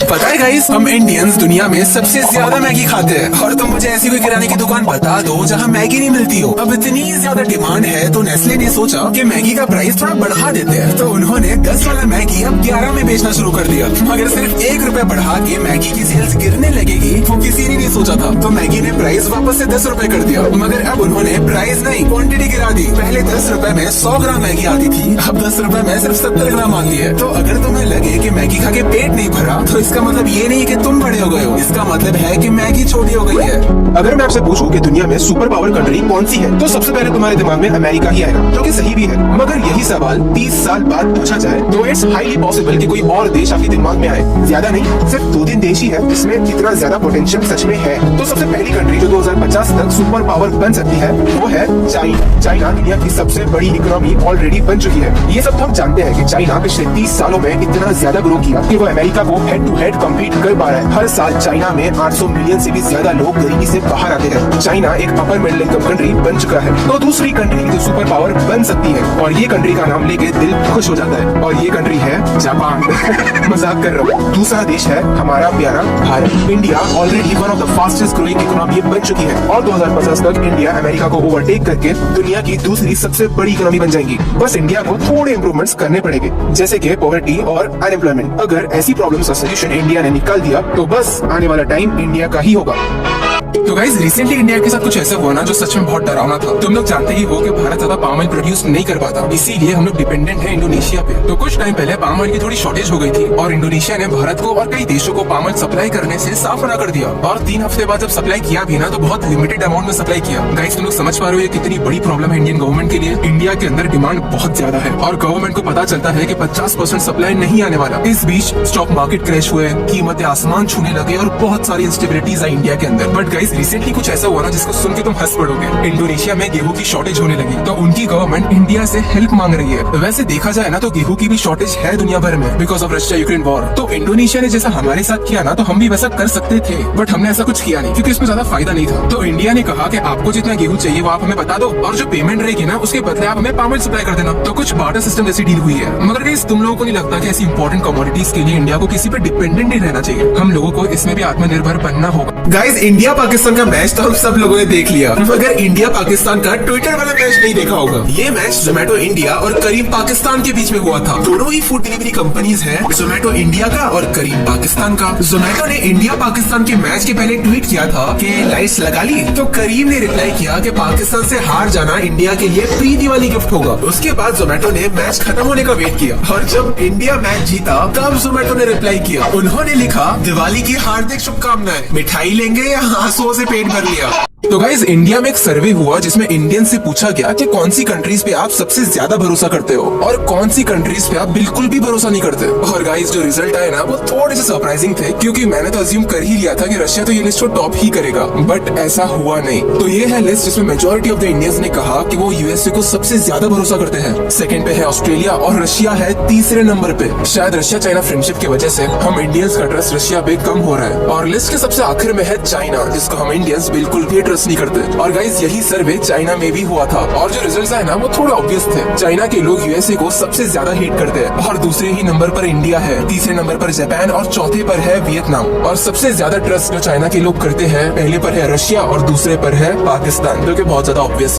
पता है गाइस, हम इंडियंस दुनिया में सबसे ज्यादा मैगी खाते हैं। और तुम मुझे ऐसी कोई किराने की दुकान बता दो जहाँ मैगी नहीं मिलती हो। अब इतनी ज्यादा डिमांड है तो नेस्ले ने सोचा कि मैगी का प्राइस थोड़ा बढ़ा देते हैं। तो उन्होंने 10 वाला मैगी अब 11 में बेचना शुरू कर दिया। मगर सिर्फ 1 रुपए बढ़ा के मैगी की सेल्स गिरने लगेगी वो किसी ने नहीं सोचा था। तो मैगी ने प्राइस वापस से 10 रुपए कर दिया। मगर अब उन्होंने प्राइस नहीं, क्वांटिटी गिरा दी। पहले 10 रुपए में 100 ग्राम मैगी आती थी, अब 10 रुपए में सिर्फ 70 ग्राम आती है। तो अगर तुम्हें लगे कि मैगी खा के पेट नहीं भरा तो इसका मतलब ये नहीं कि तुम बड़े हो गए हो, इसका मतलब है कि मैगी छोटी हो गई है। अगर मैं आपसे पूछूं कि दुनिया में सुपर पावर कंट्री कौन सी है तो सबसे पहले तुम्हारे दिमाग में अमेरिका ही आएगा, जो कि सही भी है। मगर यही सवाल 30 साल बाद पूछा जाए तो इट्स हाईली पॉसिबल कि कोई और देश आपके दिमाग में आए। ज्यादा नहीं, सिर्फ 2-3 देश ही है जिसमें इतना ज्यादा पोटेंशियल सच में है। तो सबसे पहली कंट्री जो 2050 तक सुपर पावर बन सकती है वो है चाइना। चाइना दुनिया की सबसे बड़ी इकोनॉमी ऑलरेडी बन चुकी है। ये सब तो हम जानते हैं कि चाइना पिछले 30 सालों में इतना ज्यादा ग्रो किया कि वो अमेरिका को हेड टू हेड कम्पीट कर पा रहा है। हर साल चाइना में 800 मिलियन से भी ज्यादा लोग गरीबी से बाहर आते हैं। चाइना एक अपर मिडिल इनकम कंट्री बन चुका है। तो दूसरी कंट्री जो सुपर पावर बन सकती है और ये कंट्री का नाम लेके दिल खुश हो जाता है, और ये कंट्री है जापान। मजाक कर रहा हूँ। दूसरा देश है हमारा प्यारा Bharat. India already one of the fastest growing economy बन चुकी है और 2050 तक इंडिया अमेरिका को ओवरटेक करके दुनिया की दूसरी सबसे बड़ी इकोनॉमी बन जाएगी। बस इंडिया को थोड़े इंप्रूवमेंट्स करने पड़ेंगे, जैसे कि पॉवर्टी और अनएम्प्लॉयमेंट। अगर ऐसी प्रॉब्लम्स का सोल्यूशन इंडिया ने निकाल दिया तो बस आने वाला टाइम इंडिया का ही होगा। तो गाइस, रिसेंटली इंडिया के साथ कुछ ऐसा हुआ ना जो सच में बहुत डरावना था। तुम लोग जानते ही हो कि भारत ज्यादा पाम ऑयल प्रोड्यूस नहीं कर पाता, इसीलिए हम लोग डिपेंडेंट है इंडोनेशिया पे। तो कुछ टाइम पहले पाम ऑयल की थोड़ी शॉर्टेज हो गई थी और इंडोनेशिया ने भारत को और कई देशों को पाम ऑयल सप्लाई करने से साफ मना कर दिया। और 3 हफ्ते बाद जब सप्लाई किया भी ना तो बहुत लिमिटेड अमाउंट में सप्लाई किया। गाइस, तुम लोग समझ पा रहे हो ये कितनी बड़ी प्रॉब्लम है इंडियन गवर्नमेंट के लिए। इंडिया के अंदर डिमांड बहुत ज्यादा है और गवर्नमेंट को पता चलता है कि 50% सप्लाई नहीं आने वाला। इस बीच स्टॉक मार्केट क्रैश हुए, कीमतें आसमान छूने लगे और बहुत सारी इंस्टेबिलिटीज आई इंडिया के अंदर। बट गाइस, रिसेंटली कुछ ऐसा हुआ ना जिसको सुन के तुम हंस पड़ोगे। इंडोनेशिया में गेहूं की शॉर्टेज होने लगी तो उनकी गवर्नमेंट इंडिया से हेल्प मांग रही है। वैसे देखा जाए ना तो गेहूं की भी शॉर्टेज है दुनिया भर में because of Russia Ukraine war. तो इंडोनेशिया ने जैसा हमारे साथ किया ना तो हम भी वैसा कर सकते थे, बट हमने ऐसा कुछ किया नहीं क्योंकि इसमें ज्यादा फायदा नहीं था। तो इंडिया ने कहा कि आपको जितना गेहूं चाहिए वो आप हमें बता दो और जो पेमेंट रहेगी ना उसके बदले आप हमें पाम ऑयल सप्लाई कर देना। तो कुछ बार्टर सिस्टम जैसी डील हुई है। मगर गाइस, तुम लोगों को नहीं लगता कि ऐसी इंपॉर्टेंट कमोडिटीज के लिए इंडिया को किसी पे डिपेंडेंट नहीं रहना चाहिए? हम लोगों को इसमें भी आत्मनिर्भर बनना होगा। गाइस, इंडिया पाकिस्तान का मैच तो हम सब लोगों ने देख लिया, मगर इंडिया पाकिस्तान का ट्विटर वाला मैच नहीं देखा होगा। ये मैच जोमेटो इंडिया और करीम पाकिस्तान के बीच में हुआ था। दोनों ही फूड डिलीवरी कंपनीज हैं, जोमेटो इंडिया का और करीम पाकिस्तान का। जोमेटो ने इंडिया पाकिस्तान के मैच के पहले ट्वीट किया था कि लाइट्स लगा ली, तो करीम ने रिप्लाई किया कि पाकिस्तान से हार जाना इंडिया के लिए प्री दिवाली गिफ्ट होगा। उसके बाद जोमेटो ने मैच खत्म होने का वेट किया और जब इंडिया मैच जीता तब जोमेटो ने रिप्लाई किया। उन्होंने लिखा, दिवाली की हार्दिक शुभकामनाएं, मिठाई लेंगे या आंसुओं से पेट भर लिया। तो गाइस, इंडिया में एक सर्वे हुआ जिसमें इंडियन से पूछा गया कि कौन सी कंट्रीज पे आप सबसे ज्यादा भरोसा करते हो और कौन सी कंट्रीज पे आप बिल्कुल भी भरोसा नहीं करते। और गाइस, जो रिजल्ट आए ना वो थोड़े से सरप्राइजिंग थे क्योंकि मैंने तो अज्यूम कर ही लिया था कि रशिया तो ये लिस्ट को टॉप ही करेगा, बट ऐसा हुआ नहीं। तो ये है लिस्ट जिसमें मेजोरिटी ऑफ द इंडियंस ने कहा कि वो यूएसए को सबसे ज्यादा भरोसा करते हैं। सेकंड पे है ऑस्ट्रेलिया और रशिया है तीसरे नंबर पे। शायद रशिया चाइना फ्रेंडशिप की वजह से हम इंडियंस का ट्रस्ट रशिया पे कम हो रहा है। और लिस्ट के सबसे आखिर में है चाइना, जिसको हम इंडियंस बिल्कुल भी ट्रस्ट नहीं करते। और गाइस, यही सर्वे चाइना में भी हुआ था और जो रिजल्ट्स आए ना वो थोड़ा ऑब्वियस थे। चाइना के लोग यूएसए को सबसे ज्यादा हेट करते हैं और दूसरे ही नंबर पर इंडिया है, तीसरे नंबर पर जापान और चौथे पर है वियतनाम। और सबसे ज्यादा ट्रस्ट जो चाइना के लोग करते हैं पहले पर है रशिया और दूसरे पर है पाकिस्तान, जो कि बहुत ज्यादा ऑब्वियस